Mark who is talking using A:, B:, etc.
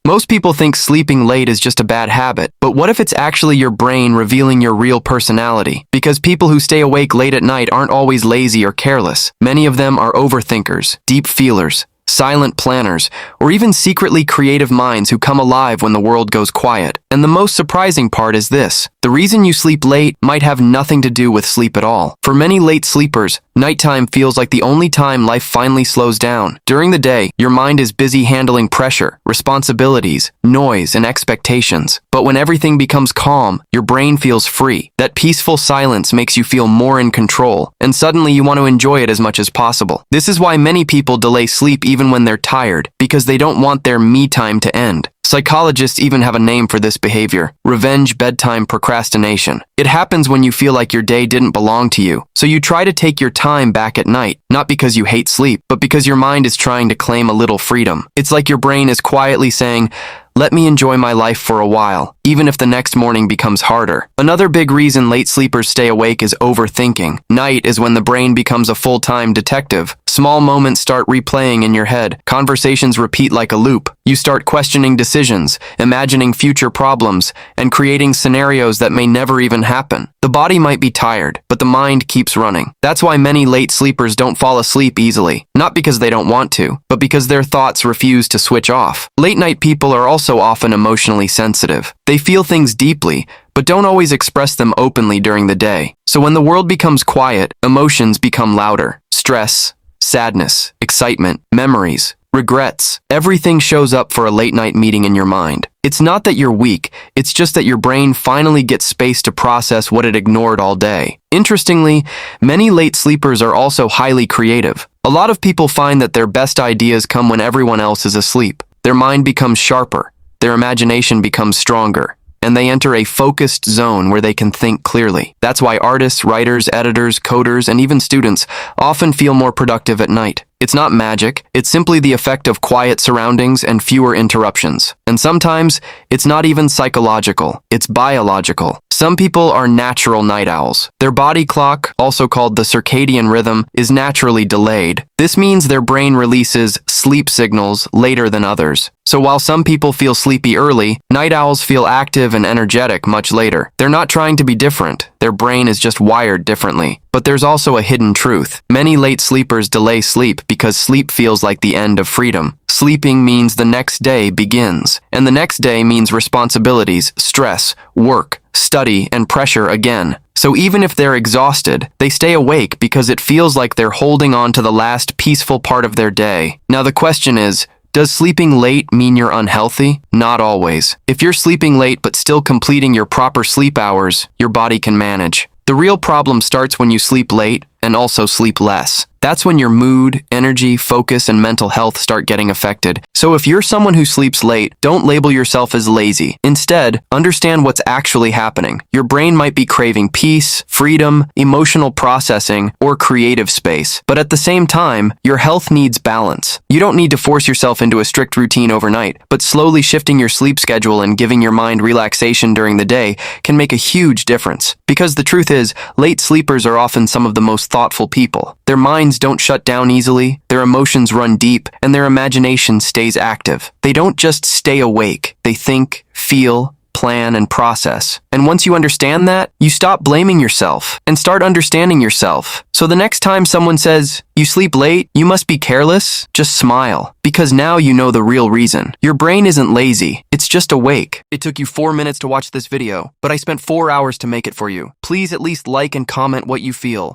A: Most people think sleeping late is just a bad habit, but what if it's actually your brain revealing your real personality? Because people who stay awake late at night aren't always lazy or careless. Many of them are overthinkers, deep feelers, silent planners, or even secretly creative minds who come alive when the world goes quiet. And the most surprising part is this: the reason you sleep late might have nothing to do with sleep at all. For many late sleepers, nighttime feels like the only time life finally slows down. During the day, your mind is busy handling pressure, responsibilities, noise, and expectations. But when everything becomes calm, your brain feels free. That peaceful silence makes you feel more in control, and suddenly you want to enjoy it as much as possible. This is why many people delay sleep even when they're tired, because they don't want their me time to end. Psychologists even have a name for this behavior: revenge bedtime procrastination. It happens when you feel like your day didn't belong to you, so you try to take your time back at night, not because you hate sleep, but because your mind is trying to claim a little freedom. It's like your brain is quietly saying, "Let me enjoy my life for a while, even if the next morning becomes harder." Another big reason late sleepers stay awake is overthinking. Night is when the brain becomes a full-time detective. Small moments start replaying in your head. Conversations repeat like a loop. You start questioning decisions, imagining future problems, and creating scenarios that may never even happen. The body might be tired, but the mind keeps running. That's why many late sleepers don't fall asleep easily. Not because they don't want to, but because their thoughts refuse to switch off. Late-night people are also often emotionally sensitive. They feel things deeply, but don't always express them openly during the day. So when the world becomes quiet, emotions become louder. Stress, sadness, excitement, memories, regrets. Everything shows up for a late-night meeting in your mind. It's not that you're weak, it's just that your brain finally gets space to process what it ignored all day. Interestingly, many late sleepers are also highly creative. A lot of people find that their best ideas come when everyone else is asleep. Their mind becomes sharper, their imagination becomes stronger, and they enter a focused zone where they can think clearly. That's why artists, writers, editors, coders, and even students often feel more productive at night. It's not magic, it's simply the effect of quiet surroundings and fewer interruptions. And sometimes, it's not even psychological, it's biological. Some people are natural night owls. Their body clock, also called the circadian rhythm, is naturally delayed. This means their brain releases sleep signals later than others. So while some people feel sleepy early, night owls feel active and energetic much later. They're not trying to be different, their brain is just wired differently. But there's also a hidden truth. Many late sleepers delay sleep because sleep feels like the end of freedom. Sleeping means the next day begins, and the next day means responsibilities, stress, work, study, and pressure again. So even if they're exhausted, they stay awake because it feels like they're holding on to the last peaceful part of their day. Now the question is, does sleeping late mean you're unhealthy? Not always. If you're sleeping late but still completing your proper sleep hours, your body can manage. The real problem starts when you sleep late and also sleep less. That's when your mood, energy, focus, and mental health start getting affected. So if you're someone who sleeps late, don't label yourself as lazy. Instead, understand what's actually happening. Your brain might be craving peace, freedom, emotional processing, or creative space. But at the same time, your health needs balance. You don't need to force yourself into a strict routine overnight, but slowly shifting your sleep schedule and giving your mind relaxation during the day can make a huge difference. Because the truth is, late sleepers are often some of the most thoughtful people. Their minds don't shut down easily, their emotions run deep, and their imagination stays active. They don't just stay awake, they think, feel, plan, and process. And once you understand that, you stop blaming yourself and start understanding yourself. So the next time someone says, "You sleep late, you must be careless," just smile, because now you know the real reason. Your brain isn't lazy, it's just awake. It took you 4 minutes to watch this video, but I spent 4 hours to make it for you. Please at least like and comment what you feel.